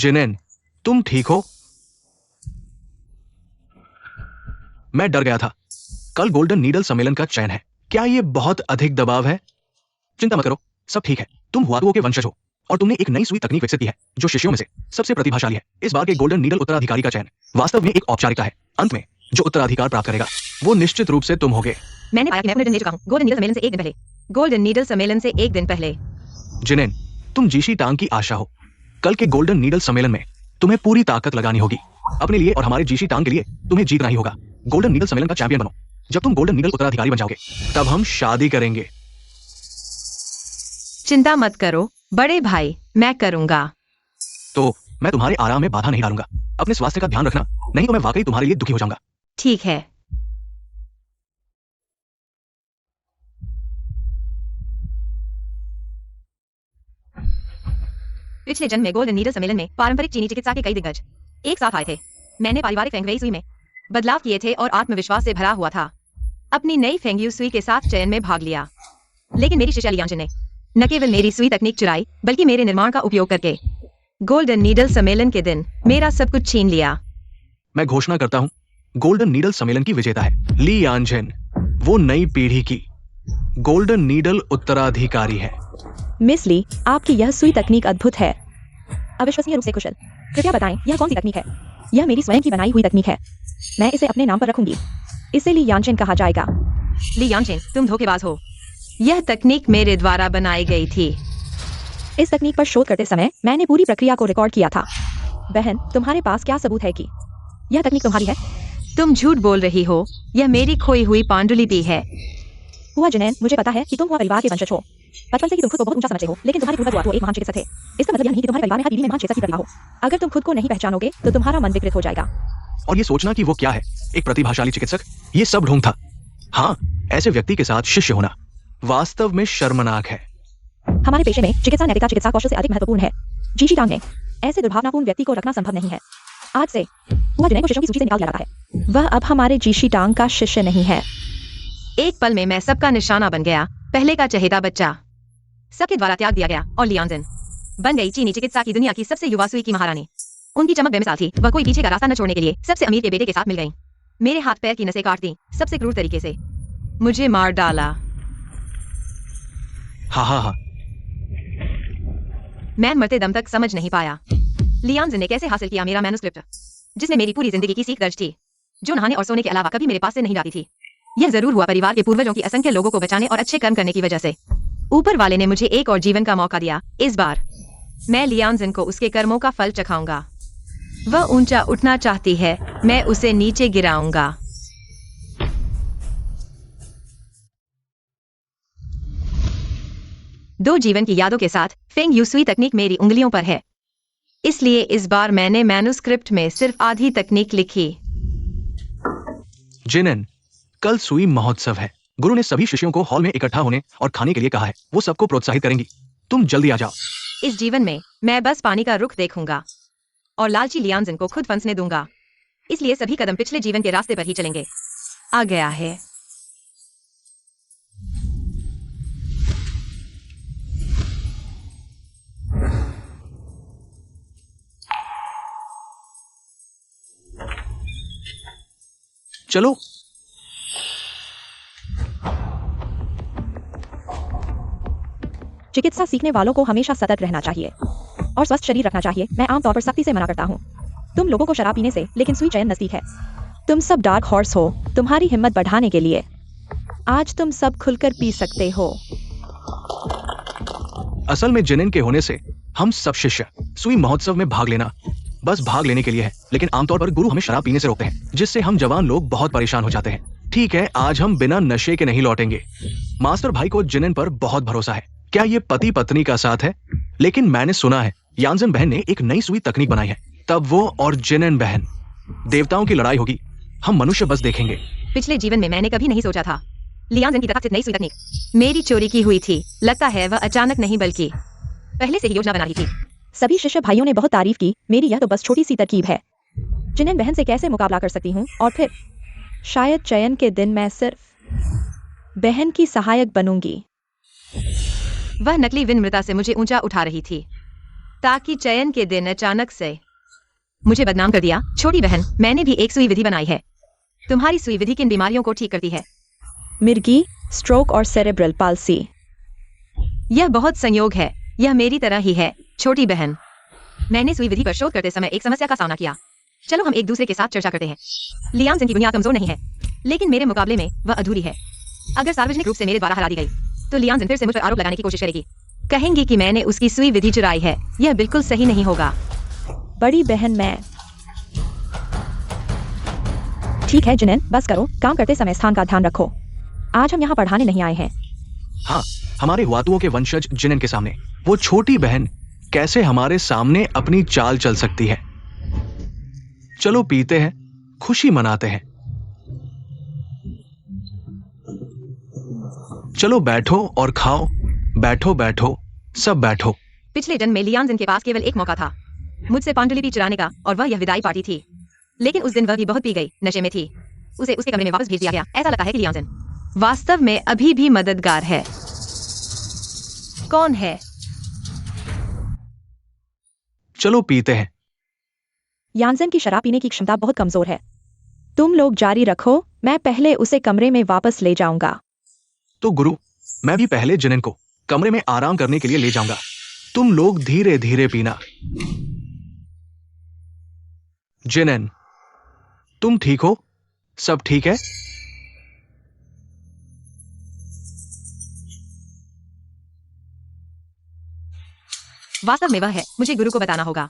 जिनेन, तुम ठीक हो? मैं डर गया था। कल गोल्डन नीडल सम्मेलन का चयन है। क्या ये बहुत अधिक दबाव है? चिंता मत करो, सब ठीक है। तुम हुआतुओं के वंशज हो और तुमने एक नई सुई तकनीक विकसित की है जो शिष्यों में से सबसे प्रतिभाशाली है। इस बार के गोल्डन नीडल उत्तराधिकारी का चयन वास्तव में एक औपचारिकता है। अंत में जो उत्तराधिकार प्राप्त करेगा वो निश्चित रूप से तुम होगे। मैंने पाया कि मैं अपने निर्णय ले चुका हूँ। गोल्डन नीडल सम्मेलन से एक दिन पहले। गोल्डन नीडल सम्मेलन से एक दिन पहले। जिनेन, तुम जीशी टांग की आशा हो। कल के गोल्डन नीडल सम्मेलन में तुम्हें पूरी ताकत लगानी होगी। अपने लिए और हमारे जीशी टांग के लिए तुम्हें जीतना ही होगा। गोल्डन नीडल सम्मेलन का चैंपियन बनो। जब तुम गोल्डन नीडल उत्तराधिकारी बन जाओगे तब हम शादी करेंगे। चिंता मत करो बड़े भाई, मैं करूंगा। तो मैं तुम्हारे आराम में बाधा नहीं डालूंगा। अपने स्वास्थ्य का ध्यान रखना, नहीं तो मैं वाकई तुम्हारे लिए दुखी हो जाऊंगा। ठीक है। पिछले जन्म में गोल्डन नीडल सम्मेलन में पारंपरिक चीनी चिकित्सा के कई दिग्गज एक साथ आए थे। मैंने पारिवारिक फेंगवेई सुई में बदलाव किए थे और आत्मविश्वास से भरा हुआ था। अपनी नई फेंगयू सुई के साथ चयन में भाग लिया। लेकिन मेरी शिष्या लियांजन ने न केवल मेरी सुई तकनीक चुराई बल्कि मेरे निर्माण का उपयोग करके गोल्डन नीडल सम्मेलन के दिन मेरा सब कुछ छीन लिया। मैं घोषणा करता हूँ, गोल्डन नीडल सम्मेलन की विजेता है ली यानजेन। वो नई पीढ़ी की गोल्डन नीडल उत्तराधिकारी है। मिस ली, आपकी यह सुई तकनीक अद्भुत है, अविश्वसनीय रूप से कुशल। कृपया बताएं, यह कौन सी तकनीक है? यह मेरी स्वयं की बनाई हुई तकनीक है। मैं इसे अपने नाम पर रखूंगी। इसे ली यानजेन कहा जाएगा। ली यानजेन, तुम धोखेबाज हो। यह तकनीक मेरे द्वारा बनाई गई थी। इस तकनीक पर शोध करते समय मैंने पूरी प्रक्रिया को रिकॉर्ड किया था। बहन, तुम्हारे पास क्या सबूत है कि यह तकनीक तुम्हारी है? तुम झूठ बोल रही हो। यह मेरी खोई हुई पांडुलिपि है। हुआ जिनेन, मुझे पता है कि तुम हुआ परिवार के वंशज हो। बचपन से ही तुम खुद को बहुत ऊंचा समझते हो, लेकिन तुम्हारे पूर्वज हुआ एक महान चिकित्सक थे। इसका मतलब यह नहीं कि तुम्हारे परिवार में हर पीढ़ी में महान चिकित्सक की प्रतिभा हो। अगर तुम खुद को नहीं पहचानोगे तो तुम्हारा मन विकृत हो जाएगा। और ये सोचना कि वो क्या है, एक प्रतिभाशाली चिकित्सक, ये सब ढोंग था। हाँ, ऐसे व्यक्ति के साथ शिष्य होना वास्तव में शर्मनाक है। हमारे पेशे में चिकित्सा नैतिकता चिकित्सा कौशल से अधिक महत्वपूर्ण है। जीशी टांग ने ऐसे दुर्भावनापूर्ण व्यक्ति को रखना संभव नहीं है। आज से हुआ जिनेन को शिष्यों की सूची से निकाल दिया जाता है। वह अब हमारे जीशी टांग का शिष्य नहीं है। एक पल में मैं सबका निशाना बन गया, पहले का चहेता बच्चा। सबके द्वारा त्याग दिया गया और लियांजन बन गई चीनी चिकित्सा की दुनिया की सबसे युवा सुई की महारानी। उनकी चमक बेमिसाल थी। वह कोई पीछे का रास्ता न छोड़ने के लिए सबसे अमीर के बेटे के साथ मिल गई। मेरे हाथ पैर की नसें काट दी, सबसे क्रूर तरीके से मुझे मार डाला। हाँ। मैं मरते दम तक समझ नहीं पाया लियांजन ने कैसे हासिल किया मेरा मैन्युस्क्रिप्ट, जिसमें मेरी पूरी जिंदगी की सीख दर्ज थी, जो नहाने और सोने के अलावा कभी मेरे पास से नहीं जाती थी। यह जरूर हुआ परिवार के पूर्वजों की असंख्य लोगों को बचाने और अच्छे कर्म करने की वजह से। ऊपर वाले ने मुझे एक और जीवन का मौका दिया। इस बार मैं लियांजन को उसके कर्मों का फल चखाऊंगा। वह ऊंचा उठना चाहती है, मैं उसे नीचे गिराऊंगा। दो जीवन की यादों के साथ फेंग यू सुई तकनीक मेरी उंगलियों पर है, इसलिए इस बार मैंने मैन्युस्क्रिप्ट में सिर्फ आधी तकनीक लिखी। जिनेन, कल सुई महोत्सव है। गुरु ने सभी शिष्यों को हॉल में इकट्ठा होने और खाने के लिए कहा है। वो सबको प्रोत्साहित करेंगी। तुम जल्दी आ जाओ। इस जीवन में मैं बस पानी का रुख देखूंगा और लालची लियांजन को खुद फंसने दूंगा, इसलिए सभी कदम पिछले जीवन के रास्ते पर ही चलेंगे। आ गया है। चलो। चिकित्सा सीखने वालों को हमेशा सतर्क रहना चाहिए और स्वस्थ शरीर रखना चाहिए। मैं आमतौर पर सख्ती से मना करता हूँ तुम लोगों को शराब पीने से, लेकिन सुई चयन नजदीक है। तुम सब डार्क हॉर्स हो। तुम्हारी हिम्मत बढ़ाने के लिए आज तुम सब खुलकर पी सकते हो। असल में जिनेन के होने से हम सब शिष्य सुई महोत्सव में भाग लेना बस भाग लेने के लिए है, लेकिन आमतौर पर गुरु हमें शराब पीने से रोकते हैं, जिससे हम जवान लोग बहुत परेशान हो जाते हैं। ठीक है, आज हम बिना नशे के नहीं लौटेंगे। मास्टर भाई को जिनेन पर बहुत भरोसा है। क्या ये पति पत्नी का साथ है? लेकिन मैंने सुना है यानजन बहन ने एक नई सुई तकनीक बनाई है। तब वो और जिनेन बहन, देवताओं की लड़ाई होगी। हम मनुष्य बस देखेंगे। पिछले जीवन में मैंने कभी नहीं सोचा था लियांजन की तथाकथित नई सुई तकनीक मेरी चोरी की हुई थी। लगता है वह अचानक नहीं बल्कि पहले से ही योजना बना रही थी। सभी शिष्य भाइयों ने बहुत तारीफ की। मेरी यह तो बस छोटी सी तरकीब है। जिनेन बहन से कैसे मुकाबला कर सकती हूँ? और फिर शायद चयन के दिन मैं सिर्फ बहन की सहायक बनूंगी। वह नकली विनम्रता से मुझे ऊंचा उठा रही थी। ताकि चयन के दिन अचानक से मुझे बदनाम कर दिया। छोटी बहन, मैंने भी एक सुई विधि बनाई है। तुम्हारी सुई विधि किन बीमारियों को ठीक करती है? मिर्गी, स्ट्रोक और सेरेब्रल पाल्सी। यह बहुत संयोग है। यह मेरी तरह ही है। छोटी बहन, मैंने सुई विधि पर शोध करते समय एक समस्या का सामना किया। चलो हम एक दूसरे के साथ चर्चा करते हैं। लियांजिन की बुनियाद कमजोर नहीं है, लेकिन मेरे मुकाबले में वह अधूरी है। अगर सार्वजनिक रूप से मेरे द्वारा हरा दी गई, तो लियांजिन फिर से मुझ पर आरोप लगाने की कोशिश करेगी। कहेंगी कि मैंने उसकी सुई विधि चुराई है। यह बिल्कुल सही नहीं होगा। बड़ी बहन, मैं ठीक है जिनेन, बस करो। काम करते समय स्थान का ध्यान रखो। आज हम यहाँ पढ़ाने नहीं आए हैं। हाँ, हमारे हुआतुओं के वंशज जिनेन के सामने वो छोटी बहन कैसे हमारे सामने अपनी चाल चल सकती है। चलो पीते हैं, खुशी मनाते हैं। चलो बैठो और खाओ। बैठो बैठो, सब बैठो। पिछले जन्म में लियांजिन के पास केवल एक मौका था मुझसे पांडुलिपि चुराने का, और वह यह विदाई पार्टी थी। लेकिन उस दिन वह भी बहुत पी गई, नशे में थी। उसे उसके कमरे में वापस भेज दिया गया। ऐसा लगता है कि लियांजिन वास्तव में अभी भी मददगार है। कौन है? चलो पीते हैं। यानजन की शराब पीने की क्षमता बहुत कमजोर है। तुम लोग जारी रखो, मैं पहले उसे कमरे में वापस ले जाऊंगा। तो गुरु, मैं भी पहले जिनेन को कमरे में आराम करने के लिए ले जाऊंगा। तुम लोग धीरे धीरे पीना। जिनेन, तुम ठीक हो? सब ठीक है? वास्तव में वह है। मुझे गुरु को बताना होगा।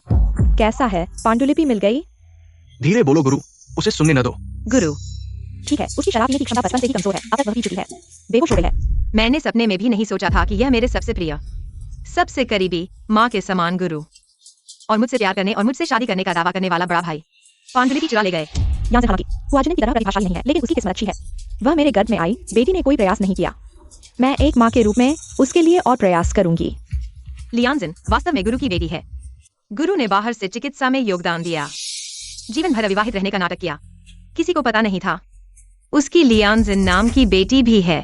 कैसा है? पांडुलिपि मिल गई? धीरे बोलो गुरु, उसे सुनने न दो। गुरु, ठीक है, उसकी शराब पीने की क्षमता बचपन से ही कमजोर है। अब तक वह पी चुकी है, बेहोश हो गई है। मैंने सपने में भी नहीं सोचा था कि यह मेरे सबसे प्रिय, सबसे करीबी माँ के समान गुरु और मुझसे प्यार करने और मुझसे शादी करने का दावा करने वाला बड़ा भाई पांडुलिपि चुरा ले गए। यानजन हालांकि हुआजिन की तरह प्रतिभाशाली नहीं है, लेकिन उसकी किस्मत अच्छी है। वह मेरे गर्भ में आई। बेटी ने कोई प्रयास नहीं किया। मैं एक माँ के रूप में उसके लिए और प्रयास करूंगी। लियांजिन वास्तव में गुरु की बेटी है। गुरु ने बाहर से चिकित्सा में योगदान दिया, जीवन भर अविवाहित रहने का नाटक किया। किसी को पता नहीं था उसकी लियांजिन नाम की बेटी भी है।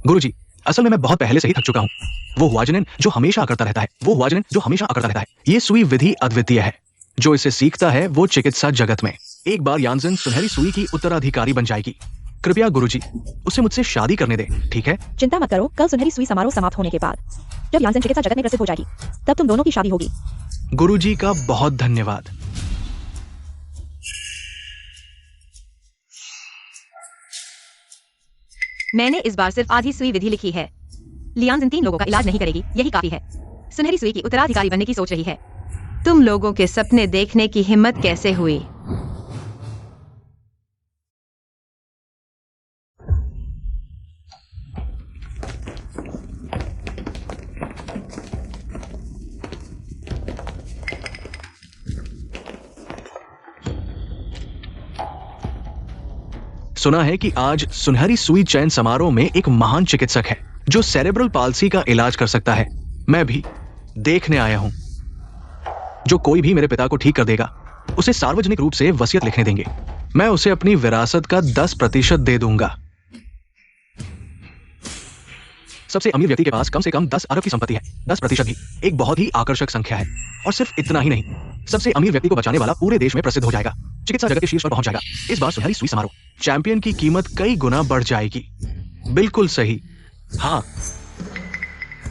गुरुजी, असल में मैं बहुत पहले से ही थक चुका हूँ। वो हुआजिन जो हमेशा अकड़ता रहता है, वो हुआजिन जो हमेशा अकड़ता रहता है। ये सुई विधि अद्वितीय है। जो इसे सीखता है वो चिकित्सा जगत में एक बार यानजन सुनहरी सुई की उत्तराधिकारी बन जाएगी। कृपया गुरुजी, उसे मुझसे शादी करने दे, ठीक है? चिंता मत करो, कल सुनहरी सुई समारोह समाप्त होने के बाद जब यानजन चिकित्सा जगत में प्रसिद्ध हो जाएगी, तब तुम दोनों की शादी होगी। गुरुजी का बहुत धन्यवाद। मैंने इस बार सिर्फ आधी सुई विधि लिखी है। लियांजिन 3 लोगों का इलाज नहीं करेगी, यही काफी है। सुनहरी सुई की उत्तराधिकारी बनने की सोच रही है। तुम लोगों के सपने देखने की हिम्मत कैसे हुई? सुना है कि आज सुनहरी सुई चयन समारोह में एक महान चिकित्सक है जो सेरेब्रल पाल्सी का इलाज कर सकता है। मैं भी देखने आया हूं। जो कोई भी मेरे पिता को ठीक कर देगा, उसे सार्वजनिक रूप से वसीयत लिखने देंगे। मैं उसे अपनी विरासत का 10% दे दूंगा। सबसे अमीर व्यक्ति के पास कम से कम 10 अरब की संपत्ति है। 10% भी एक बहुत ही आकर्षक संख्या है। और सिर्फ इतना ही नहीं, सबसे अमीर व्यक्ति को बचाने वाला पूरे देश में प्रसिद्ध हो जाएगा, चिकित्सा जगत के शीर्ष पर पहुंच जाएगा। इस बार सुनहरी सुई समारोह चैंपियन की कीमत कई गुना बढ़ जाएगी। बिल्कुल सही। हाँ,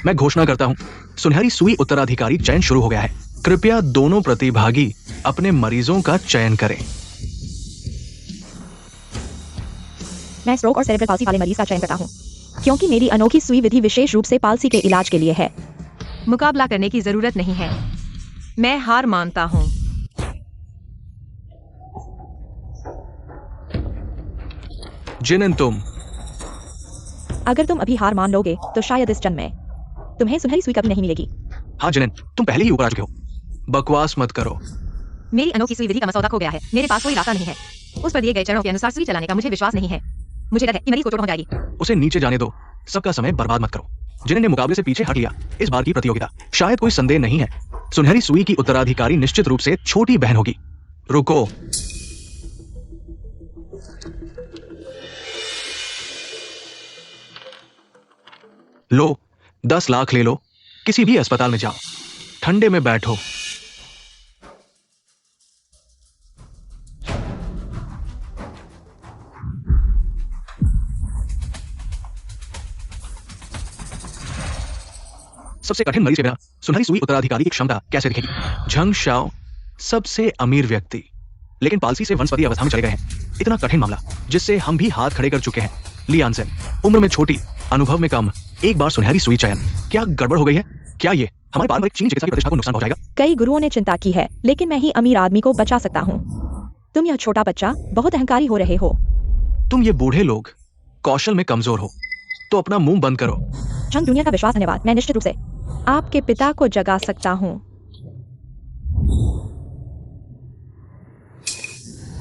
मैं घोषणा करता हूं, सुनहरी सुई उत्तराधिकारी चयन शुरू हो गया है। कृपया दोनों प्रतिभागी अपने मरीजों का चयन करें। मैं स्ट्रोक और सेरेब्रल पाल्सी वाले मरीज का चयन करता हूँ, क्योंकि मेरी अनोखी सुई विधि विशेष रूप से पाल्सी के इलाज के लिए है। मुकाबला करने की जरूरत नहीं है। मैं हार मानता हूं। जिनेन, तुम अगर तुम अभी हार मान लोगे तो शायद इस जन्म में तुम्हें सुनहरी सुई कभी नहीं मिलेगी। हाँ जिनेन, तुम पहले ही ऊपर आ चुके हो। बकवास मत करो। मेरी अनोखी सुई विधि का मसौदा खो गया है। मेरे पास कोई रास्ता नहीं है। उस पर दिए गए चरणों के अनुसार सुई चलाने का मुझे विश्वास नहीं है। मुझे डर है कि मरीज को चोट हो जाएगी। उसे नीचे जाने दो। सबका समय बर्बाद मत करो। जिनेन ने मुकाबले से पीछे हट लिया। इस बार की प्रतियोगिता शायद कोई संदेह नहीं है, सुनहरी सुई की उत्तराधिकारी निश्चित रूप से छोटी बहन होगी। रुको, लो 10 लाख ले लो, किसी भी अस्पताल में जाओ। ठंडे में बैठो। सबसे कठिन मरीज के बिना सुनहरी सुई उत्तराधिकारी की क्षमता कैसे दिखेगी? झंग शाओ सबसे अमीर व्यक्ति, लेकिन पालसी से वनस्पति अवस्था में चले गए हैं। इतना कठिन मामला जिससे हम भी हाथ खड़े कर चुके हैं। लियांजन उम्र में छोटी, अनुभव में कम, एक बार सुनहरी सुई चयन। क्या गड़बड़ हो गई है? क्या ये हमारे पारंपरिक चीनी चिकित्सा की प्रतिष्ठा को नुकसान पहुंचाएगा? कई गुरुओं ने चिंता की है, लेकिन मैं ही अमीर आदमी को बचा सकता हूँ। तुम यह छोटा बच्चा बहुत अहंकारी हो रहे हो। तुम ये बूढ़े लोग कौशल में कमजोर हो, तो अपना मुंह बंद करो। झंग जूनियर का विश्वास धन्यवाद। मैं निश्चित रूप से आपके पिता को जगा सकता हूँ।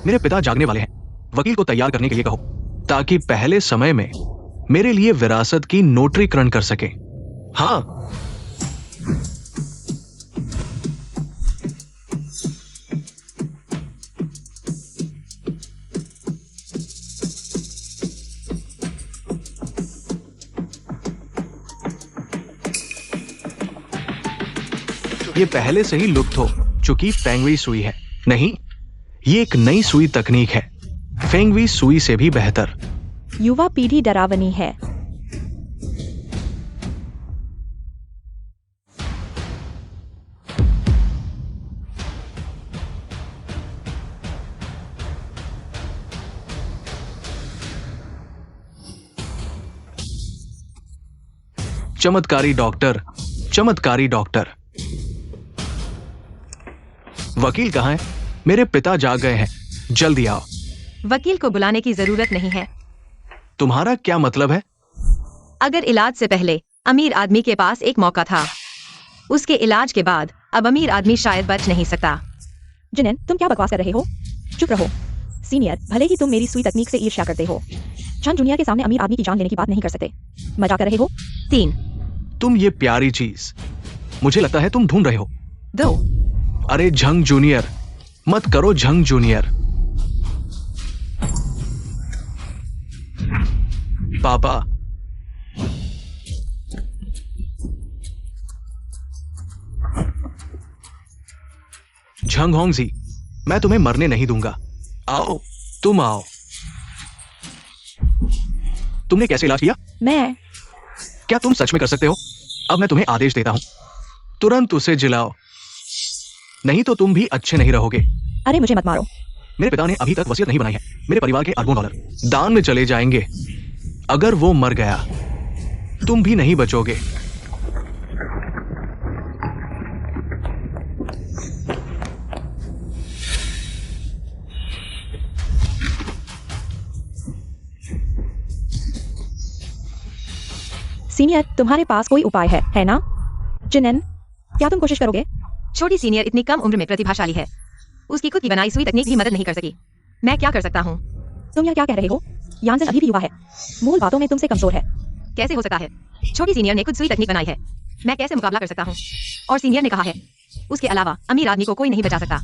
मेरे पिता जागने वाले हैं। वकील को तैयार करने के लिए कहो, ताकि पहले समय में मेरे लिए विरासत की नोटरीकरण कर सके। हाँ, ये पहले से ही लुप्त हो चुकी फेंगवी सुई है। नहीं, ये एक नई सुई तकनीक है, फेंगवी सुई से भी बेहतर। युवा पीढ़ी डरावनी है। चमत्कारी डॉक्टर, चमत्कारी डॉक्टर। वकील कहाँ है? मेरे पिता जाग गए हैं, जल्दी आओ। वकील को बुलाने की जरूरत नहीं है। तुम्हारा क्या मतलब है? अगर इलाज से पहले अमीर आदमी के पास एक मौका था, उसके इलाज के बाद अब अमीर आदमी शायद बच नहीं सकता। जिनेन, तुम क्या बकवास कर रहे हो? चुप रहो। सीनियर, भले ही तुम मेरी सुई तकनीक से ईर्ष्या करते हो, झंग जूनियर के सामने अमीर आदमी की जान लेने की बात नहीं कर सकते। मजाक कर रहे हो? 3, तुम ये प्यारी चीज मुझे लगता है तुम ढूंढ रहे हो। 2, अरे झंग जूनियर, मत करो झंग जूनियर। पापा, झंग होंगजी, मैं तुम्हें मरने नहीं दूंगा। आओ, तुम आओ। तुमने कैसे इलाज किया? मैं क्या तुम सच में कर सकते हो? अब मैं तुम्हें आदेश देता हूं, तुरंत उसे जिलाओ, नहीं तो तुम भी अच्छे नहीं रहोगे। अरे मुझे मत मारो। मेरे पिता ने अभी तक वसीयत नहीं बनाई है। मेरे परिवार के अरबों डॉलर दान में चले जाएंगे। अगर वो मर गया, तुम भी नहीं बचोगे। सीनियर, तुम्हारे पास कोई उपाय है ना? जिनेन, क्या तुम कोशिश करोगे? छोटी सीनियर इतनी कम उम्र में प्रतिभाशाली है, उसकी खुद की बनाई सुई तकनीक भी मदद नहीं कर सकी। मैं क्या कर सकता हूँ? तुम यह क्या कह रहे हो? यानसेन अभी भी युवा है, मूल बातों में तुमसे कमजोर है। कैसे हो सकता है? छोटी सीनियर ने खुद सुई तकनीक बनाई है, मैं कैसे मुकाबला कर सकता हूँ? और सीनियर ने कहा है, उसके अलावा अमीर आदमी को कोई नहीं बचा सकता।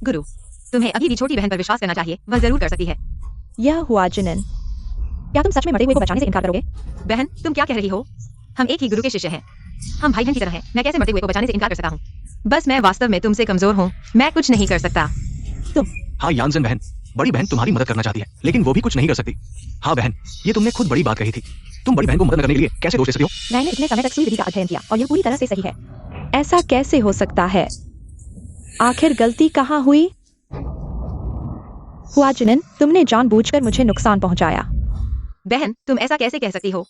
गुरु, तुम्हें अभी भी छोटी बहन पर विश्वास करना चाहिए, वह जरूर कर सकती है। यह हुआ जिनेन। क्या तुम सच में मरे हुए को बचाने से इनकार करोगे? बहन, तुम क्या कह रही हो? हम एक ही गुरु के शिष्य हैं, हम भाई बहन की तरह हैं। मैं कैसे मरते हुए को बचाने से इनकार कर सकता हूँ? बस मैं वास्तव में तुमसे कमजोर हूँ, मैं कुछ नहीं कर सकता। तुम हाँ यानसेन बहन, बड़ी बहन तुम्हारी मदद करना चाहती है, लेकिन वो भी कुछ नहीं कर सकती। हाँ बहन, ये तुमने खुद बड़ी बात कही थी। तुम बड़ी बहन को मदद करने के लिए कैसे दोष दे सकती हो? मैंने इतने समय तक सुई विधि का अध्ययन किया और यह पूरी तरह से सही है। ऐसा कैसे हो सकता है? आखिर गलती कहाँ हुई? हुआ जिनेन, तुमने जानबूझकर मुझे नुकसान पहुंचाया। बहन, तुम ऐसा कैसे कह सकती हो?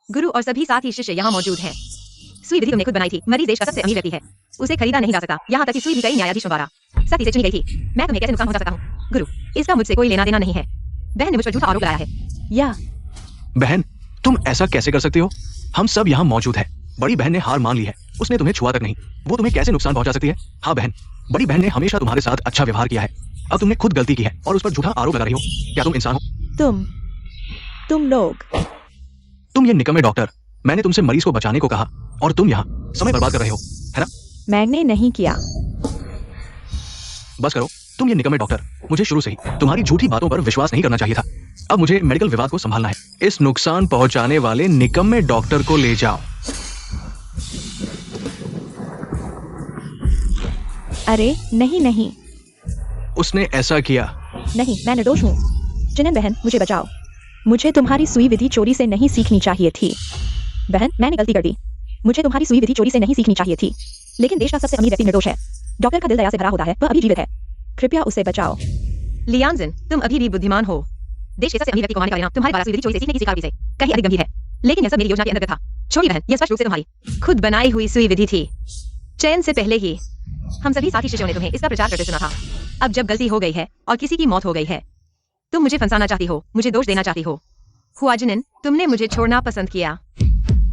गुरु और सभी साथी शिष्य यहाँ मौजूद हैं। सुई विधि तुमने खुद बनाई थी। मरीज देश का सबसे अमीर व्यक्ति है, उसे खरीदा नहीं जा सकता। यहाँ तक कि सुई भी कई न्यायाधीशों द्वारा सख्ती से चुनी गई थी। मैं तुम्हें कैसे नुकसान पहुंचा सकता हूँ? गुरु, इसका मुझसे कोई लेना देना नहीं है। बहन ने मुझ पर झूठा आरोप लगाया है। या बहन, तुम ऐसा कैसे कर सकती हो? हम सब यहाँ मौजूद हैं। बड़ी बहन ने हार मान ली है, उसने तुम्हें छुआ तक नहीं। वो तुम्हें कैसे नुकसान पहुंचा सकती है? हाँ बहन, बड़ी बहन ने हमेशा तुम्हारे साथ अच्छा व्यवहार किया है। अब तुमने खुद गलती की है और उस पर झूठा आरोप लगा रही हो। क्या तुम इंसान हो? तुम लोग। तुम ये निकम्मे डॉक्टर, मैंने तुमसे मरीज को बचाने को कहा और तुम यहाँ समय बर्बाद कर रहे हो, है ना? मैंने नहीं किया। बस करो, तुम ये निकम्मे डॉक्टर। मुझे शुरू से ही तुम्हारी झूठी बातों पर विश्वास नहीं करना चाहिए था। अब मुझे मेडिकल विभाग को संभालना है। इस नुकसान पहुंचाने वाले निकम्मे डॉक्टर को ले जाओ। अरे नहीं नहीं उसने ऐसा किया। नहीं, मैं निर्दोष हूँ। जिनन बहन, मुझे बचाओ। मुझे तुम्हारी सुई विधि चोरी से नहीं सीखनी चाहिए थी। बहन, मैंने गलती कर दी। मुझे तुम्हारी सुई विधि चोरी से नहीं सीखनी चाहिए थी। लेकिन देश का सबसे अमीर व्यक्ति निर्दोष है। डॉक्टर का दिल दया से भरा होता है, वह अभी जीवित है। कृपया उसे बचाओ। लियांजिन, तुम अभी भी बुद्धिमान हो। देश के सबसे अमीर व्यक्ति को मारने का परिणाम तुम्हारी द्वारा सुई विधि चोरी से सीखने की स्वीकृति से कहीं अधिक गंभीर है। लेकिन यह सब मेरी योजना के अंतर्गत था। छोटी बहन, यह स्पष्ट रूप से तुम्हारी खुद बनाई हुई सुई विधि थी। चयन से पहले ही हम सभी साथी शिष्यों ने तुम्हें इसका प्रचार करते सुना था। अब जब गलती हो गई है और किसी की मौत हो गई है, तुम मुझे फंसाना चाहती हो, मुझे दोष देना चाहती हो। हुआजिनन, तुमने मुझे छोड़ना पसंद किया।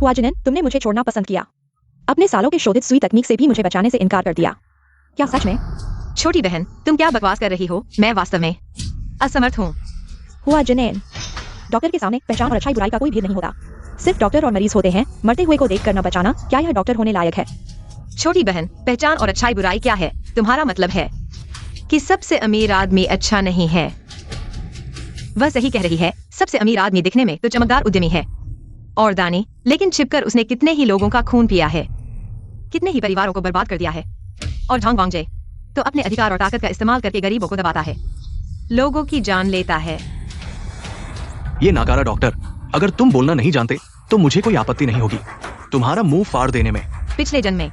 हुआजिनन, तुमने मुझे छोड़ना पसंद किया। अपने सालों के शोधित सुई तकनीक से भी मुझे बचाने से इनकार कर दिया। क्या सच में? छोटी बहन, तुम क्या बकवास कर रही हो? मैं वास्तव में असमर्थ हूँ। हुआजिनन, डॉक्टर के सामने पहचान और अच्छाई बुराई का कोई भेद नहीं होता। सिर्फ डॉक्टर और मरीज होते हैं। मरते हुए को देखकर न बचाना, क्या यह डॉक्टर होने लायक है? छोटी बहन, पहचान और अच्छाई बुराई क्या है? तुम्हारा मतलब है कि सबसे अमीर आदमी अच्छा नहीं है। वह सही कह रही है। सबसे अमीर आदमी दिखने में तो चमकदार उद्यमी है और दानी, लेकिन छिपकर उसने कितने ही लोगों का खून पिया है, कितने ही परिवारों को बर्बाद कर दिया है। और झांग वांगजे तो अपने अधिकार और ताकत का इस्तेमाल करके गरीबों को दबाता है, लोगों की जान लेता है। ये नाकारा डॉक्टर, अगर तुम बोलना नहीं जानते तो मुझे कोई आपत्ति नहीं होगी तुम्हारा मुंह फाड़ देने में। पिछले जन्म में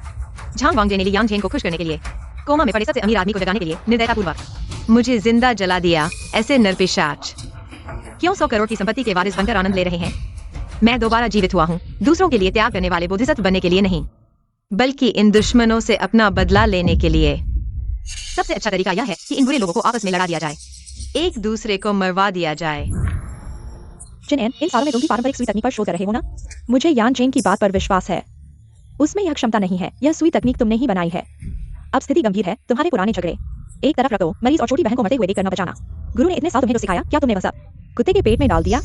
झांग वांगजे ने लियांग को खुश करने के लिए कोमा में पड़े सबसे अमीर आदमी को जगाने के लिए निर्दयतापूर्वक मुझे जिंदा जला दिया। ऐसे नरपिशाच क्यों 100 करोड़ की संपत्ति के वारिस बनकर आनंद ले रहे हैं? मैं दोबारा जीवित हुआ हूँ, दूसरों के लिए त्याग करने वाले बोधिसत्व बनने के लिए नहीं, बल्कि इन दुश्मनों से अपना बदला लेने के लिए। सबसे अच्छा तरीका यह है कि इन बुरे लोगों को आपस में लड़ा दिया जाए, एक दूसरे को मरवा दिया जाए। जिनएन, इन सालों में तुम भी पारंपरिक सुई तकनीक पर शोध कर रहे हो ना? मुझे यान जेन की बात पर विश्वास है। उसमें यह क्षमता नहीं है। यह सुई तकनीक तुमने ही बनाई है। अब स्थिति गंभीर है। तुम्हारे पुराने झगड़े एक तरफ रखो, मरीज और छोटी बहन को मरते हुए देखकर न बचाना। गुरु ने इतने साल तुम्हें जो सिखाया, क्या तुमने वह सब कुत्ते के पेट में डाल दिया?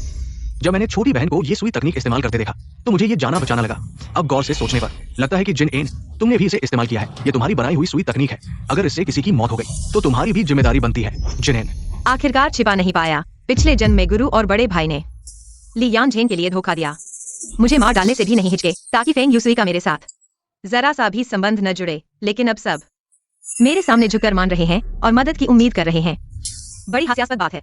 जब मैंने छोटी बहन को ये सुई तकनीक इस्तेमाल करते देखा तो मुझे ये जाना बचाना लगा। अब गौर से सोचने पर लगता है कि जिन-एन, तुमने भी इसे इस्तेमाल किया है। ये तुम्हारी बनाई हुई सुई तकनीक है। अगर इससे किसी की मौत हो गई तो तुम्हारी भी जिम्मेदारी बनती है। जिन-एन, आखिरकार छिपा नहीं पाया। पिछले जन्म में गुरु और बड़े भाई ने लियांग के लिए धोखा दिया। मुझे मार डालने से भी नहीं हिचके ताकि फेंग यूसुई का मेरे साथ जरा सा भी संबंध न जुड़े। लेकिन अब सब मेरे सामने झुककर मान रहे हैं और मदद की उम्मीद कर रहे हैं। बड़ी हास्यास्पद बात है।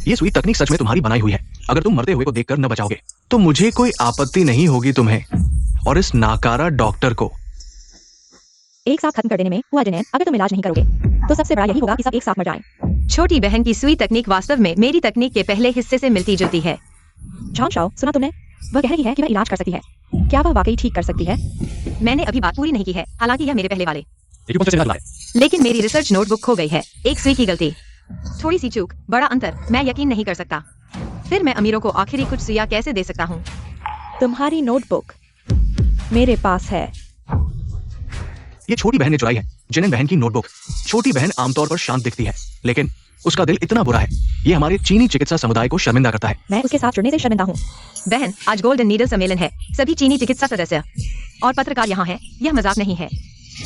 ये सुई तकनीक सच में तुम्हारी बनाई हुई है। अगर तुम मरते हुए को देखकर न बचाओगे तो मुझे कोई आपत्ति नहीं होगी तुम्हें और इस नाकारा डॉक्टर को एक साथ खत्म कर देने में। हुआ जिनएन, अगर तुम इलाज नहीं करोगे तो सबसे बड़ा यही होगा कि सब एक साथ मर जाएं। छोटी बहन की सुई तकनीक वास्तव में मेरी तकनीक के पहले हिस्से से मिलती जुलती है। झांग शाओ, सुना तुमने? वह कह रही है कि वह इलाज कर सकती है। क्या वह वाकई ठीक कर सकती है? मैंने अभी बात पूरी नहीं की है, हालांकि यह मेरे पहले वाले। लेकिन मेरी रिसर्च नोटबुक खो गई है। एक सुई की गलती, थोड़ी सी चूक, बड़ा अंतर, मैं यकीन नहीं कर सकता। फिर मैं अमीरों को आखिरी कुछ सुइयां कैसे दे सकता हूँ? तुम्हारी नोटबुक मेरे पास है। ये छोटी बहन ने चुराई है। जिनन बहन की नोटबुक। छोटी बहन आमतौर पर शांत दिखती है, लेकिन उसका दिल इतना बुरा है। ये हमारे चीनी चिकित्सा समुदाय को शर्मिंदा करता है। मैं उसके साथ जुड़ने से शर्मिंदा हूँ। बहन, आज गोल्डन नीडल सम्मेलन है। सभी चीनी चिकित्सा सदस्य और पत्रकार यहाँ हैं। यह मजाक नहीं है।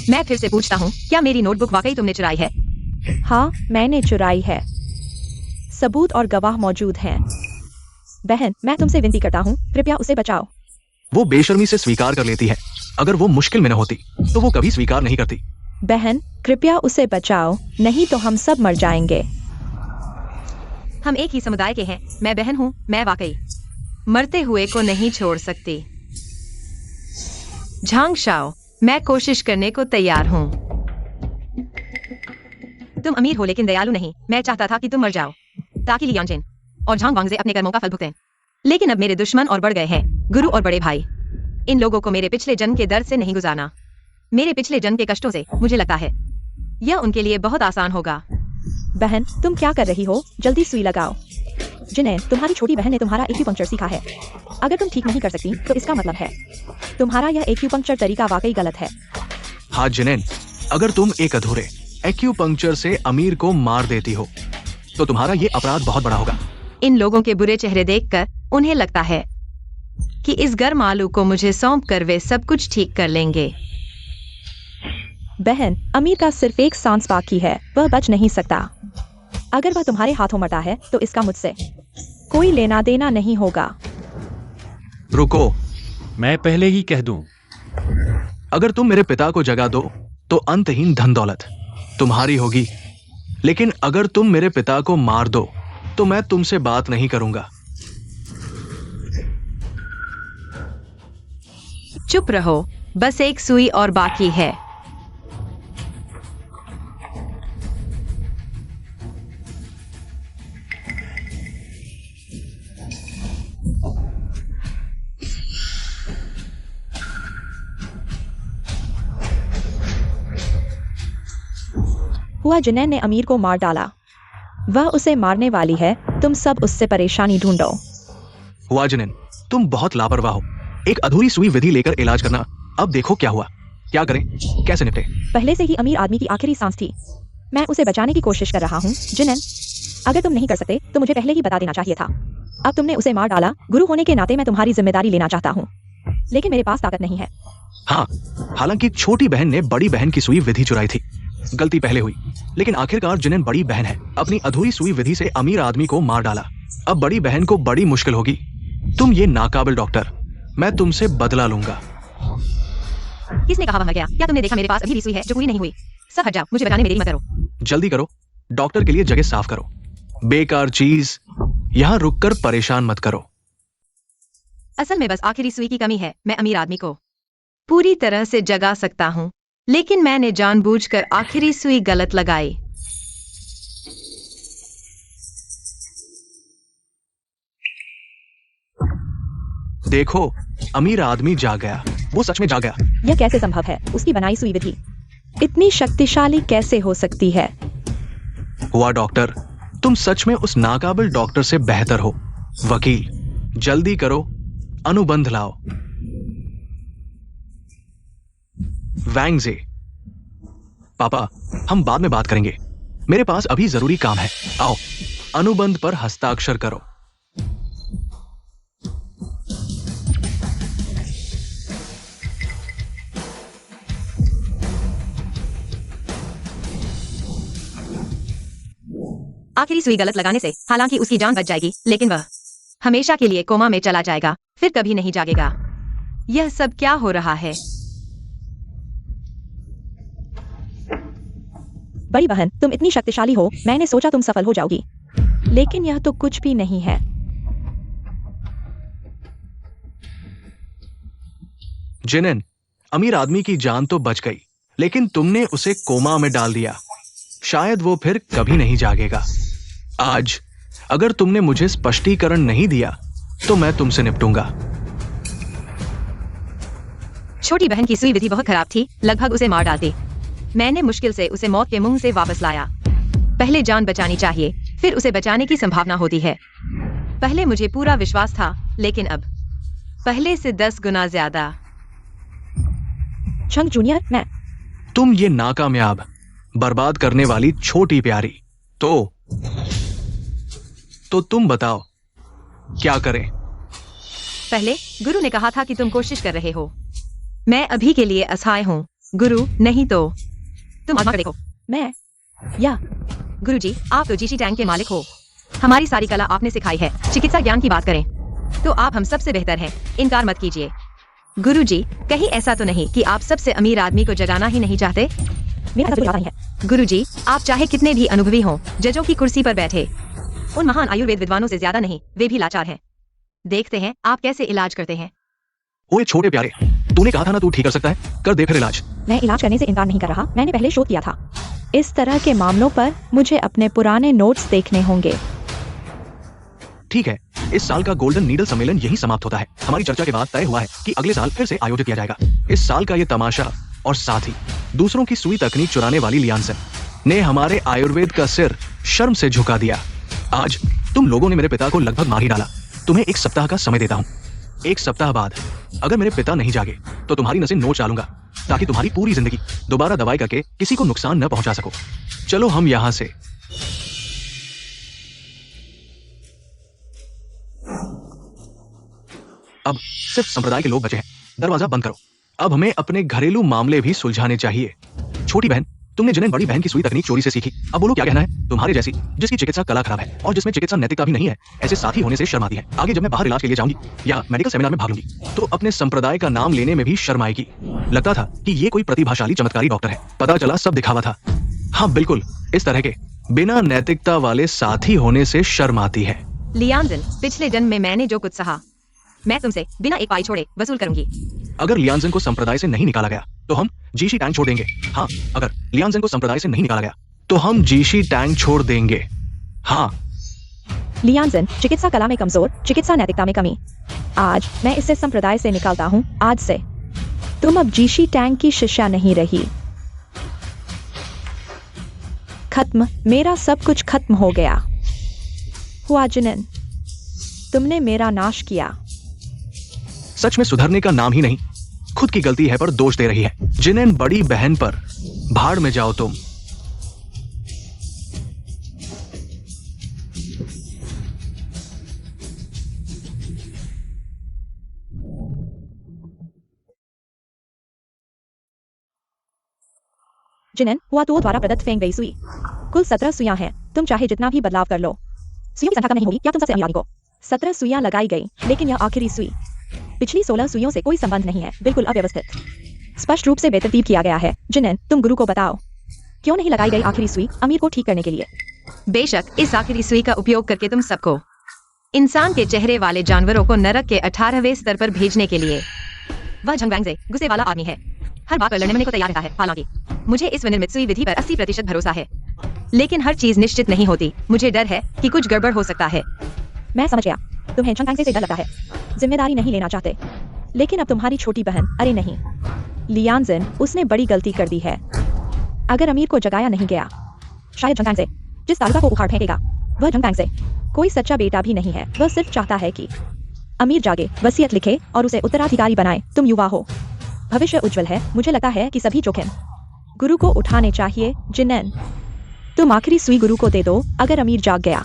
मैं फिर से पूछता हूँ, क्या मेरी नोटबुक वाकई तुमने चुराई है? हाँ, मैंने चुराई है। सबूत और गवाह मौजूद हैं। बहन, मैं तुमसे विनती करता हूँ, कृपया उसे बचाओ। वो बेशर्मी से स्वीकार कर लेती है। अगर वो मुश्किल में न होती तो वो कभी स्वीकार नहीं करती। बहन, कृपया उसे बचाओ, नहीं तो हम सब मर जाएंगे। हम एक ही समुदाय के हैं। मैं बहन हूँ। मैं वाकई मरते हुए को नहीं छोड़ सकती। झांग शाओ, मैं कोशिश करने को तैयार हूँ। तुम अमीर हो लेकिन दयालु नहीं। मैं चाहता था कि तुम मर जाओ ताकि लियांग और झांग वांगजे अपने कर्मों का फल भुगतें। लेकिन अब मेरे दुश्मन और बढ़ गए हैं, गुरु और बड़े भाई। इन लोगों को मेरे पिछले जन्म के दर्द से नहीं गुजारना, मेरे पिछले जन्म के कष्टों से। मुझे लगता है यह उनके लिए बहुत आसान होगा। बहन, तुम क्या कर रही हो? जल्दी सुई लगाओ। जिन्हें तुम्हारी छोटी बहन ने तुम्हारा एक्यूपंक्चर सीखा है। अगर तुम ठीक नहीं कर सकती तो इसका मतलब है तुम्हारा यह एक्यूपंक्चर तरीका वाकई गलत है। हाँ जिनेन, अगर तुम एक अधूरे एक्यूपंक्चर से अमीर को मार देती हो तो तुम्हारा ये अपराध बहुत बड़ा होगा। इन लोगों के बुरे चेहरे देखकर उन्हें लगता है कि इस गर्म आलू को मुझे सौंप कर वे सब कुछ ठीक कर लेंगे। बहन, अमीर का सिर्फ एक सांस बाकी है, वह बच नहीं सकता। अगर वह तुम्हारे हाथों मरता है तो इसका मुझसे कोई लेना देना नहीं होगा। रुको, मैं पहले ही कह दूं, अगर तुम मेरे पिता को जगा दो तो अंतहीन धन दौलत, तुम्हारी होगी, लेकिन अगर तुम मेरे पिता को मार दो तो मैं तुमसे बात नहीं करूंगा। चुप रहो, बस एक सुई और बाकी है। हुआ जिनैन ने अमीर को मार डाला। वह उसे मारने वाली है। तुम सब उससे परेशानी ढूंढो। हुआ जिनेन, तुम बहुत लापरवाह हो। एक अधूरी सुई विधि लेकर इलाज करना। अब देखो क्या हुआ। क्या करें, कैसे निपटे? पहले से ही अमीर आदमी की आखिरी सांस थी। मैं उसे बचाने की कोशिश कर रहा हूँ। जिनैन, अगर तुम नहीं कर सकते तो मुझे पहले ही बता देना चाहिए था। अब तुमने उसे मार डाला। गुरु होने के नाते मैं तुम्हारी जिम्मेदारी लेना चाहता हूँ, लेकिन मेरे पास ताकत नहीं है। हाँ, हालांकि छोटी बहन ने बड़ी बहन की सुई विधि चुराई थी। गलती पहले हुई, लेकिन आखिरकार जिनेन बड़ी बहन है, अपनी अधूरी सुई विधि से अमीर आदमी को मार डाला। अब बड़ी बहन को बड़ी मुश्किल होगी। तुम ये नाकाबिल डॉक्टर, मैं तुमसे बदला लूंगा। किसने कहा वह मर गया? क्या तुमने देखा मेरे पास अभी भी सुई है जो पूरी नहीं हुई? सब हट जाओ, मुझे बचाने मेरी मत करो। जल्दी करो, डॉक्टर के लिए जगह साफ करो। बेकार चीज, यहाँ रुककर परेशान मत करो। असल में बस आखिरी सुई की कमी है। मैं अमीर आदमी को पूरी तरह से जगा सकता हूँ, लेकिन मैंने जानबूझकर आखिरी सुई गलत लगाई। देखो, अमीर आदमी जाग गया। वो सच में जाग गया। यह कैसे संभव है? उसकी बनाई सुई विधि इतनी शक्तिशाली कैसे हो सकती है? हुआ डॉक्टर, तुम सच में उस नाकाबिल डॉक्टर से बेहतर हो। वकील, जल्दी करो, अनुबंध लाओ। वैंगजे, पापा, हम बाद में बात करेंगे। मेरे पास अभी जरूरी काम है। आओ, अनुबंध पर हस्ताक्षर करो। आखिरी सुई गलत लगाने से हालांकि उसकी जान बच जाएगी, लेकिन वह हमेशा के लिए कोमा में चला जाएगा, फिर कभी नहीं जागेगा। यह सब क्या हो रहा है? बड़ी बहन, तुम इतनी शक्तिशाली हो, मैंने सोचा तुम सफल हो जाओगी, लेकिन यह तो कुछ भी नहीं है। जिनेन, अमीर आदमी की जान तो बच गई, लेकिन तुमने उसे कोमा में डाल दिया। शायद वो फिर कभी नहीं जागेगा। आज अगर तुमने मुझे स्पष्टीकरण नहीं दिया तो मैं तुमसे निपटूंगा। छोटी बहन की सुई विधि बहुत खराब थी, लगभग उसे मार डालती। मैंने मुश्किल से उसे मौत के मुंह से वापस लाया। पहले जान बचानी चाहिए, फिर उसे बचाने की संभावना होती है। पहले मुझे पूरा विश्वास था, लेकिन अब पहले से 10 गुना ज्यादा। चंग जूनियर, मैं तुम ये नाकामयाब, बर्बाद करने वाली छोटी प्यारी, तो तुम बताओ क्या करें? पहले गुरु ने कहा था कि तुम कोशिश कर रहे हो। मैं अभी के लिए असहाय हूँ गुरु, नहीं तो तुम आजमा कर देखो। मैं या गुरुजी, आप तो जीशी टैंक के मालिक हो। हमारी सारी कला आपने सिखाई है। चिकित्सा ज्ञान की बात करें तो आप हम सबसे बेहतर हैं, इनकार मत कीजिए। गुरुजी, कहीं ऐसा तो नहीं कि आप सबसे अमीर आदमी को जगाना ही नहीं चाहते? मेरा ऐसा कोई इरादा नहीं है। गुरुजी, आप चाहे कितने भी अनुभवी हों, जजों की कुर्सी पर बैठे उन महान आयुर्वेद विद्वानों से ज्यादा नहीं, वे भी लाचार हैं। देखते हैं आप कैसे इलाज करते हैं। ओए छोटे प्यारे, तूने कहा था ना तू ठीक कर सकता है, कर दे फिर इलाज। मैं इलाज करने से इनकार नहीं कर रहा, मैंने पहले शोध किया था। इस तरह के मामलों पर मुझे अपने पुराने नोट्स देखने होंगे। ठीक है, इस साल का गोल्डन नीडल सम्मेलन यही समाप्त होता है। हमारी चर्चा के बाद तय हुआ है कि अगले साल फिर से आयोजित किया जाएगा। इस साल का ये तमाशा और साथ ही दूसरों की सुई तकनीक चुराने वाली लियांसन ने हमारे आयुर्वेद का सिर शर्म से झुका दिया। आज तुम लोगों ने मेरे पिता को लगभग मार ही डाला। तुम्हें 1 सप्ताह का समय देता हूँ। 1 सप्ताह बाद अगर मेरे पिता नहीं जागे तो तुम्हारी नसें नोच डालूंगा, ताकि तुम्हारी पूरी जिंदगी दोबारा दवाई करके किसी को नुकसान न पहुंचा सको। चलो हम यहां से। अब सिर्फ संप्रदाय के लोग बचे हैं। दरवाजा बंद करो। अब हमें अपने घरेलू मामले भी सुलझाने चाहिए। छोटी बहन, तुमने जिन्हें बड़ी बहन की सुई तकनीक चोरी से सीखी। अब बोलो क्या कहना है? तुम्हारे जैसी जिसकी चिकित्सा कला खराब है और जिसमें चिकित्सा नैतिकता भी नहीं है, ऐसे साथी होने से शर्म आती है। आगे जब मैं बाहर इलाज के लिए जाऊंगी या मेडिकल सेमिनार में भाग लूंगी तो अपने संप्रदाय का नाम लेने में भी शर्म आएगी। लगता था कि ये कोई प्रतिभाशाली चमत्कारी डॉक्टर है, पता चला सब दिखावा था। हाँ बिल्कुल, इस तरह के बिना नैतिकता वाले साथी होने से शर्म आती है। लियांजन, पिछले जन्म में मैंने जो कुछ सहा, मैं तुमसे बिना एक पाई छोड़े वसूल करूंगी। अगर लियांजन को संप्रदाय से नहीं निकाला गया तो हम जीशी टैंक छोड़ देंगे। हाँ, अगर लियांजन को संप्रदाय से नहीं निकाला गया तो हम जीशी टैंक छोड़ देंगे। हाँ। लियांजन, चिकित्सा कला में कमजोर, चिकित्सा नैतिकता में कमी। आज मैं इसे संप्रदाय से निकालता हूँ। आज से तुम अब जीशी टैंक की शिष्या नहीं रही। खत्म, मेरा सब कुछ खत्म हो गया। हुआ जिनेन, तुमने मेरा नाश किया। सच में सुधरने का नाम ही नहीं, खुद की गलती है पर दोष दे रही है। जिनेन बड़ी बहन पर, भाड़ में जाओ तुम। जिनेन, हुआ तो द्वारा प्रदत्त फेंक गई सुई। कुल 17 सुइयां हैं। तुम चाहे जितना भी बदलाव कर लो, सुइयों की संख्या कम नहीं होगी। क्या तुम सबसे अमीर आदमी को 17 सुइयां लगाई गई, लेकिन यह आखिरी सुई। पिछली 16 सुइयों से कोई संबंध नहीं है, बिल्कुल अव्यवस्थित, स्पष्ट रूप से बेतरतीब किया गया है। जिनेन, तुम गुरु को बताओ, क्यों नहीं लगाई गई आखिरी सुई अमीर को ठीक करने के लिए? बेशक, इस आखिरी सुई का उपयोग करके तुम सबको, इंसान के चेहरे वाले जानवरों को नरक के 18वें स्तर पर भेजने के लिए। वह झंगवैंगजे गुस्से वाला आदमी है, हर बात पर लड़ने को तैयार रहता है। हालांकि मुझे इस विनिर्मित सुई विधि पर 80% भरोसा है, लेकिन हर चीज निश्चित नहीं होती। मुझे डर है कि कुछ गड़बड़ हो सकता है। मैं समझ गया, तुम्हें झंगवैंगजे से डर लगता है, जिम्मेदारी नहीं लेना चाहते। लेकिन अब तुम्हारी छोटी बहन, अरे नहीं लियांजन, उसने बड़ी गलती कर दी है। अगर अमीर को जगाया नहीं गया, शायद झंगवैंगजे जिस तालुका को उखाड़ फेंकेगा, वह झंगवैंगजे कोई सच्चा बेटा भी नहीं है। वह सिर्फ चाहता है कि अमीर जागे, वसीयत लिखे और उसे उत्तराधिकारी बनाए। तुम युवा हो, भविष्य उज्जवल है। मुझे लगता है कि सभी जोखिम गुरु को उठाने चाहिए। जिनेन, तुम आखिरी सुई गुरु को दे दो। अगर अमीर जाग गया,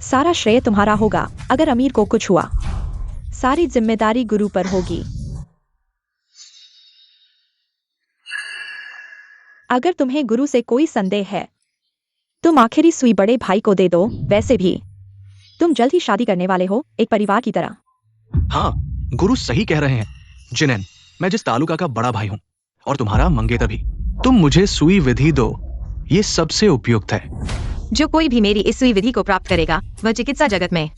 सारा श्रेय तुम्हारा होगा। अगर अमीर को कुछ हुआ, सारी जिम्मेदारी गुरु पर होगी। अगर तुम्हें गुरु से कोई संदेह है, तुम आखिरी सुई बड़े भाई को दे दो। वैसे भी तुम जल्द ही शादी करने वाले हो, एक परिवार की तरह। हाँ, गुरु सही कह रहे हैं। जिनेन, मैं जिस तालुका का बड़ा भाई हूँ और तुम्हारा मंगेतर भी, तुम मुझे सुई विधि दो, ये सबसे उपयुक्त है। जो कोई भी मेरी इस सुई विधि को प्राप्त करेगा, वह चिकित्सा जगत में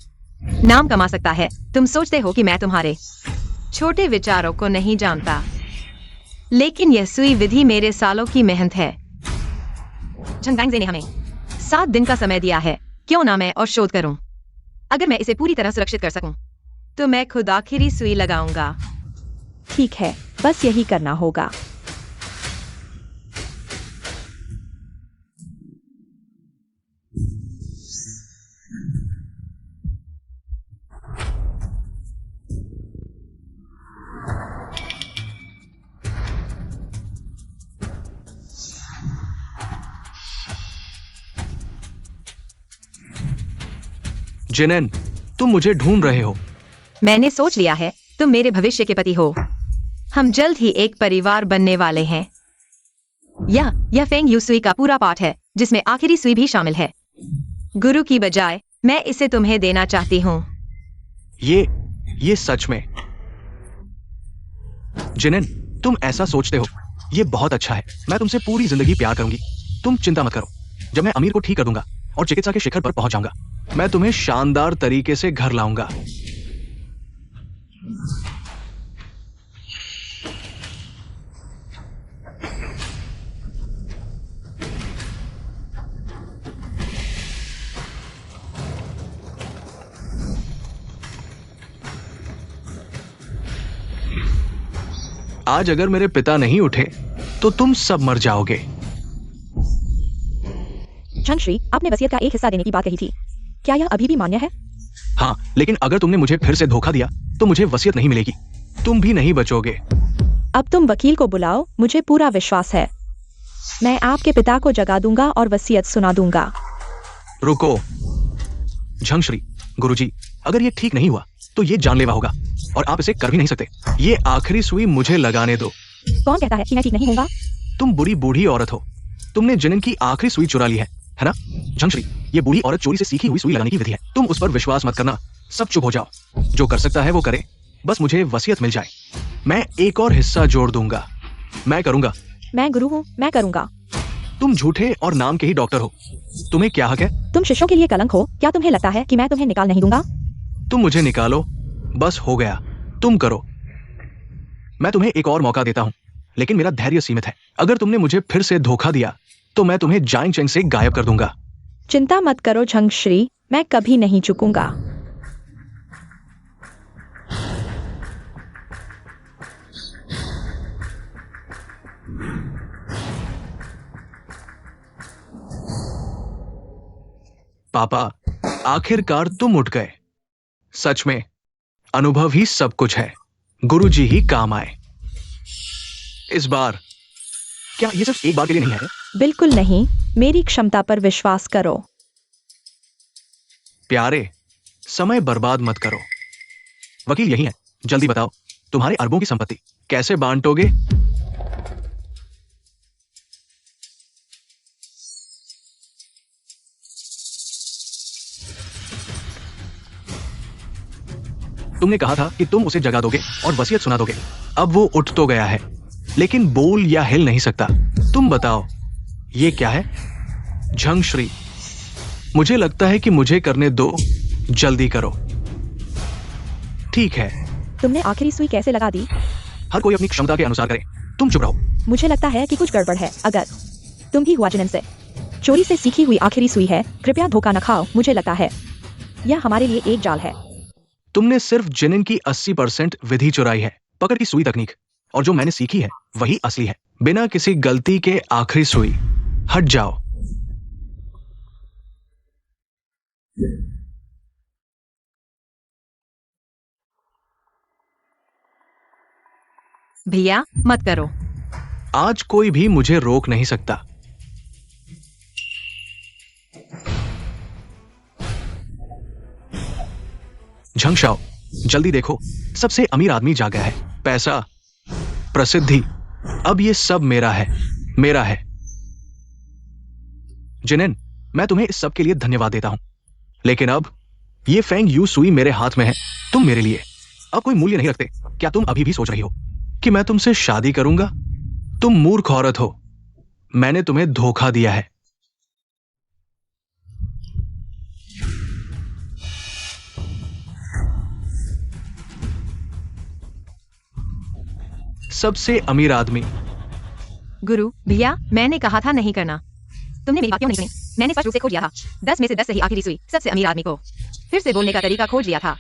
नाम कमा सकता है। तुम सोचते हो कि मैं तुम्हारे छोटे विचारों को नहीं जानता, लेकिन यह सुई विधि मेरे सालों की मेहनत है। झंगवैंगजे ने हमें 7 दिन का समय दिया है, क्यों ना मैं और शोध करूं। अगर मैं इसे पूरी तरह सुरक्षित कर सकूं, तो मैं खुद आखिरी सुई लगाऊंगा। ठीक है, बस यही करना होगा। जिनेन, तुम मुझे ढूंढ रहे हो। मैंने सोच लिया है, तुम मेरे भविष्य के पति हो। हम जल्द ही एक परिवार बनने वाले हैं। यह फेंग यू सुई का पूरा पाठ है, जिसमें आखिरी सुई भी शामिल है। गुरु की बजाय मैं इसे तुम्हें देना चाहती हूँ। ये सच में। जिनेन, तुम ऐसा सोचते हो, ये बहुत अच्छा है। मैं तुमसे पूरी जिंदगी प्यार करूंगी। तुम चिंता मत करो। जब मैं अमीर को ठीक कर दूंगा और चिकित्सा के शिखर पर पहुंच जाऊंगा, मैं तुम्हें शानदार तरीके से घर लाऊंगा। आज अगर मेरे पिता नहीं उठे तो तुम सब मर जाओगे। झंगश्री, आपने वसीयत का एक हिस्सा देने की बात कही थी, क्या यह अभी भी मान्य है? हाँ, लेकिन अगर तुमने मुझे फिर से धोखा दिया तो मुझे वसीयत नहीं मिलेगी। तुम भी नहीं बचोगे। अब तुम वकील को बुलाओ, मुझे पूरा विश्वास है। मैं आपके पिता को जगा दूंगा और वसीयत सुना दूंगा। रुको झंगश्री, गुरुजी, अगर ये ठीक नहीं हुआ तो ये जानलेवा होगा और आप इसे कर भी नहीं सकते। ये आखिरी सुई मुझे लगाने दो। कौन कहता है कि मैं ठीक नहीं होऊंगा? तुम बुरी बूढ़ी औरत हो। तुमने जिनिन की आखिरी सुई चुरा ली है ना? झंगश्री, ये बूढ़ी औरत चोरी से सीखी हुई सुई लगाने की विधि है। तुम उस पर विश्वास मत करना। सब चुप हो जाओ। जो कर सकता है वो करे, बस मुझे वसीयत मिल जाए। मैं एक और हिस्सा जोड़ दूंगा। मैं करूंगा। मैं गुरु हूँ, मैं करूंगा। तुम झूठे और नाम के ही डॉक्टर हो। तुम्हें क्या हक है? तुम शिष्यों के लिए कलंक हो। क्या तुम्हें लगता है कि मैं तुम्हें निकाल नहीं दूंगा? तुम मुझे निकालो, बस हो गया। तुम करो। मैं तुम्हें एक और मौका देता हूं, लेकिन मेरा धैर्य सीमित है। अगर तुमने मुझे फिर से धोखा दिया तो मैं तुम्हें जाइंग चेंग से गायब कर दूंगा। चिंता मत करो झंगश्री, मैं कभी नहीं चूकूंगा। पापा, आखिरकार तुम उठ गए। सच में अनुभव ही सब कुछ है। गुरुजी ही काम आए। इस बार क्या ये सिर्फ एक बार के लिए नहीं है? बिल्कुल नहीं, मेरी क्षमता पर विश्वास करो। प्यारे, समय बर्बाद मत करो। वकील यही है, जल्दी बताओ, तुम्हारे अरबों की संपत्ति कैसे बांटोगे? तुमने कहा था कि तुम उसे जगा दोगे और वसीयत सुना दोगे। अब वो उठ तो गया है, लेकिन बोल या हिल नहीं सकता। तुम बताओ, ये क्या है? झंगश्री, मुझे लगता है कि मुझे करने दो। जल्दी करो। ठीक है। तुमने आखिरी सुई कैसे लगा दी? हर कोई अपनी क्षमता के अनुसार करे। तुम चुप रहो। मुझे लगता है कि कुछ गड़बड़ है। अगर तुम भी हुआ जिनिन से चोरी से सीखी हुई आखिरी सुई है, कृपया धोखा न खाओ। मुझे लगता है यह हमारे लिए एक जाल है। तुमने सिर्फ जिनिन की 80% विधि चुराई है, पकड़ की सुई तकनीक, और जो मैंने सीखी है वही असली है। बिना किसी गलती के आखिरी सुई। हट जाओ। भैया मत करो। आज कोई भी मुझे रोक नहीं सकता। झंगशाओ, जल्दी देखो, सबसे अमीर आदमी जा गया है। पैसा, प्रसिद्धि, अब ये सब मेरा है, मेरा है। जिनिन, मैं तुम्हें इस सब के लिए धन्यवाद देता हूं, लेकिन अब ये फेंग यू सुई मेरे हाथ में है। तुम मेरे लिए अब कोई मूल्य नहीं रखते। क्या तुम अभी भी सोच रही हो कि मैं तुमसे शादी करूंगा? तुम मूर्ख औरत हो। मैंने तुम्हें धोखा दिया है। सबसे अमीर आदमी। गुरु भैया, मैंने कहा था नहीं करना। तुमने मेरी बात क्यों नहीं सुनी? मैंने स्पष्ट रूप से खोज लिया था। 10 में से 10 सही आखिरी सुई सबसे अमीर आदमी को फिर से बोलने का तरीका खोज लिया था।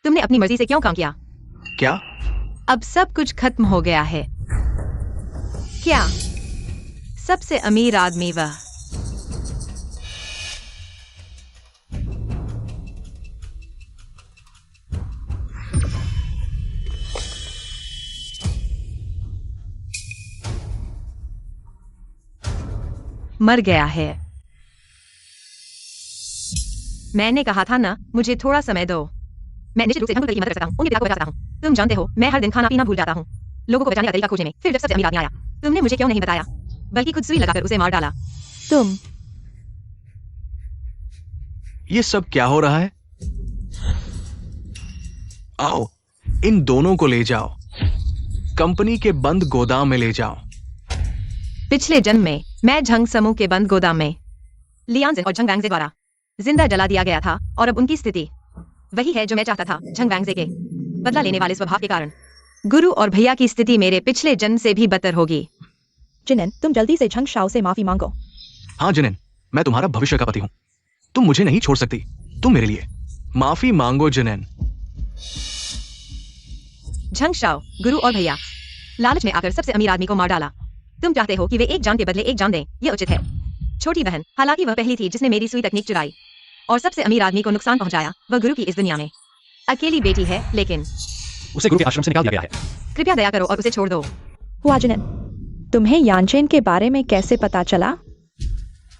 तुमने अपनी मर्जी से क्यों काम किया? क्या? अब सब कुछ खत्म हो गया है। क्या सबसे अमीर आदमी वह? मर गया है। मैंने कहा था ना, मुझे थोड़ा समय दो। मैं निश्चित रूप से की मदद कर सकता हूँ, उनके पिता को बचा सकता हूँ। तुम जानते हो, मैं हर दिन खाना पीना भूल जाता हूँ लोगों को बचाने का तरीका खोजने में। फिर जब सबसे अमीर आदमी आया, तुमने मुझे क्यों नहीं बताया, बल्कि खुद सुई लगाकर उसे मार डाला। तुम ये सब क्या हो रहा है? आओ, इन दोनों को ले जाओ, कंपनी के बंद गोदाम में ले जाओ। पिछले जन्म में मैं झंग समूह के बंद गोदाम में लियांजिन और झंग वैंगजे द्वारा जिंदा जला दिया गया था, और अब उनकी स्थिति वही है जो मैं चाहता था। झंग वैंगजे के बदला लेने वाले स्वभाव के कारण गुरु और भैया की स्थिति मेरे पिछले जन्म से भी बदतर होगी। जिनिन, तुम जल्दी से झंग शाओ से माफी मांगो। हाँ जिनिन, मैं तुम्हारा भविष्य का पति हूं। तुम मुझे नहीं छोड़ सकती। तुम मेरे लिए माफी मांगो जिनिन। झंग शाओ, गुरु और भैया लालच में आकर सबसे अमीर आदमी को मार डाला। तुम चाहते हो कि वे एक जान के बदले एक जान दें, यह उचित है। छोटी बहन, हालांकि वह पहली थी जिसने मेरी सुई तकनीक चुराई और सबसे अमीर आदमी को नुकसान पहुंचाया। वह गुरु की इस दुनिया में अकेली बेटी है, लेकिन उसे गुरु के आश्रम से निकाल दिया गया है। कृपया दया करो और उसे छोड़ दो। हुआ जिनिन, तुम्हें यानचेन के बारे में कैसे पता चला?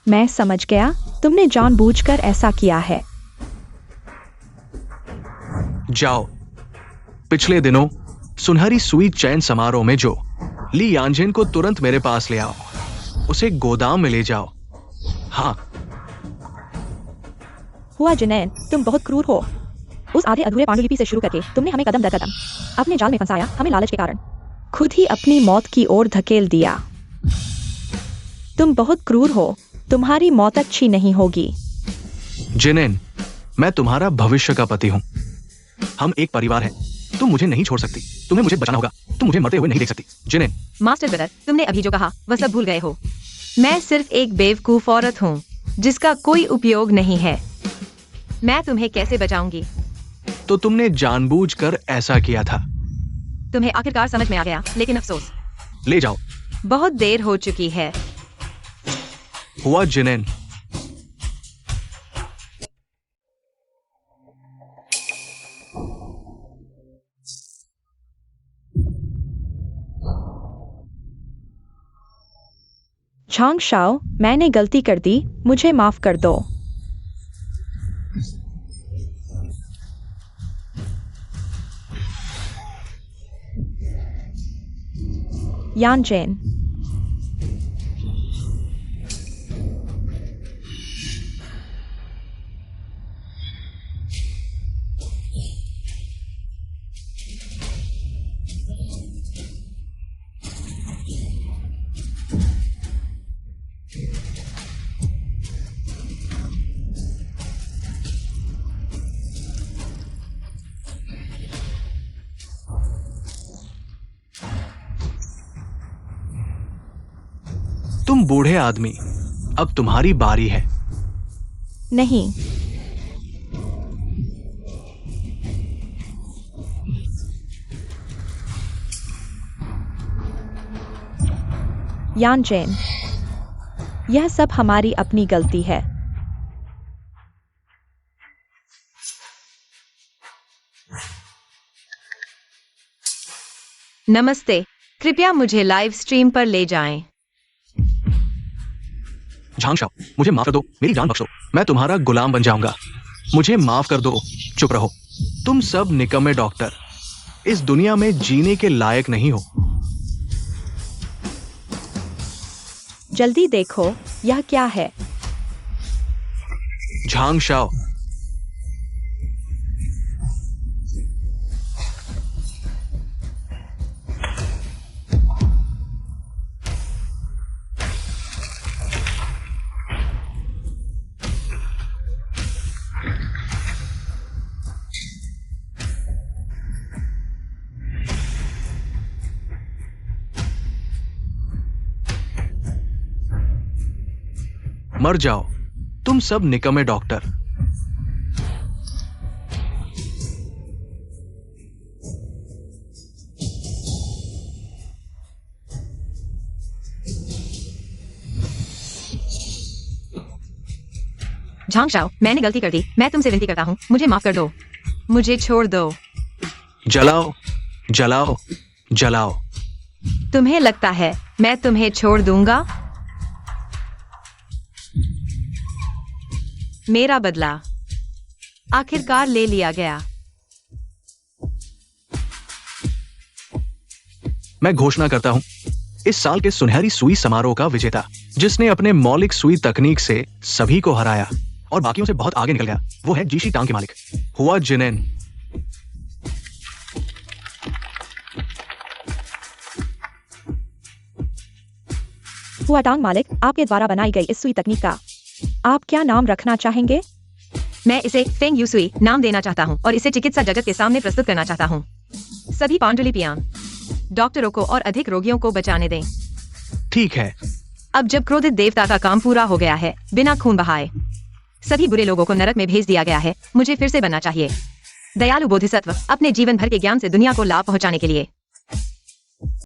मैं समझ गया, तुमने जानबूझकर ऐसा किया है। जाओ, पिछले दिनों सुनहरी सुई चैन समारोह में जो ली यांजिन को तुरंत मेरे पास ले आओ। उसे गोदाम में ले जाओ। हाँ, हुआ जिनैन, तुम बहुत क्रूर हो। उस आधे अधूरे पांडुलिपि से शुरू करके तुमने हमें कदम दर कदम अपने जाल में फंसाया, हमें लालच के कारण खुद ही अपनी मौत की ओर धकेल दिया। तुम बहुत क्रूर हो, तुम्हारी मौत अच्छी नहीं होगी। जिनेन, मैं तुम्हारा भविष्य का पति हूँ। हम एक परिवार हैं। तुम मुझे नहीं छोड़ सकती। तुम्हें मुझे बचाना होगा। तुम मुझे मरते हुए नहीं देख सकती। जिनेन, मास्टर ब्रदर, तुमने अभी जो कहा वह सब भूल गए हो। मैं सिर्फ एक बेवकूफ औरत हूँ जिसका कोई उपयोग नहीं है। मैं तुम्हें कैसे बचाऊंगी? तो तुमने जानबूझकर ऐसा किया था। तुम्हें आखिरकार समझ में आ गया, लेकिन अफसोस, ले जाओ। बहुत देर हो चुकी है। हुआ जिनेन। झांग शाओ, मैंने गलती कर दी, मुझे माफ कर दो। यान चेन, तुम बूढ़े आदमी, अब तुम्हारी बारी है। नहीं। यान चेन, यह सब हमारी अपनी गलती है। नमस्ते, कृपया मुझे लाइव स्ट्रीम पर ले जाएं। झांग शाओ, मुझे माफ कर दो, मेरी जान बख्शो। मैं तुम्हारा गुलाम बन जाऊंगा। मुझे माफ कर दो। चुप रहो। तुम सब निकम्मे डॉक्टर इस दुनिया में जीने के लायक नहीं हो। जल्दी देखो, यह क्या है? झांग शाओ, मर जाओ तुम सब निकम्मे डॉक्टर। झांग शाओ, मैंने गलती कर दी। मैं तुमसे विनती करता हूँ, मुझे माफ कर दो। मुझे छोड़ दो। जलाओ जलाओ जलाओ। तुम्हें लगता है मैं तुम्हें छोड़ दूंगा? मेरा बदला आखिरकार ले लिया गया। मैं घोषणा करता हूं, इस साल के सुनहरी सुई समारोह का विजेता, जिसने अपने मौलिक सुई तकनीक से सभी को हराया और बाकियों से बहुत आगे निकल गया, वो है जीशी टांग के मालिक हुआ जिनेन। हुआ टांग मालिक, आपके द्वारा बनाई गई इस सुई तकनीक का आप क्या नाम रखना चाहेंगे? मैं इसे फेंग यूसुई नाम देना चाहता हूँ और इसे चिकित्सा जगत के सामने प्रस्तुत करना चाहता हूँ। सभी पांडुलिपियां डॉक्टरों को और अधिक रोगियों को बचाने दें। ठीक है। अब जब क्रोधित देवता का काम पूरा हो गया है, बिना खून बहाए सभी बुरे लोगों को नरक में भेज दिया गया है, मुझे फिर से बनना चाहिए दयालु बोधिसत्व, अपने जीवन भर के ज्ञान से दुनिया को लाभ पहुंचाने के लिए।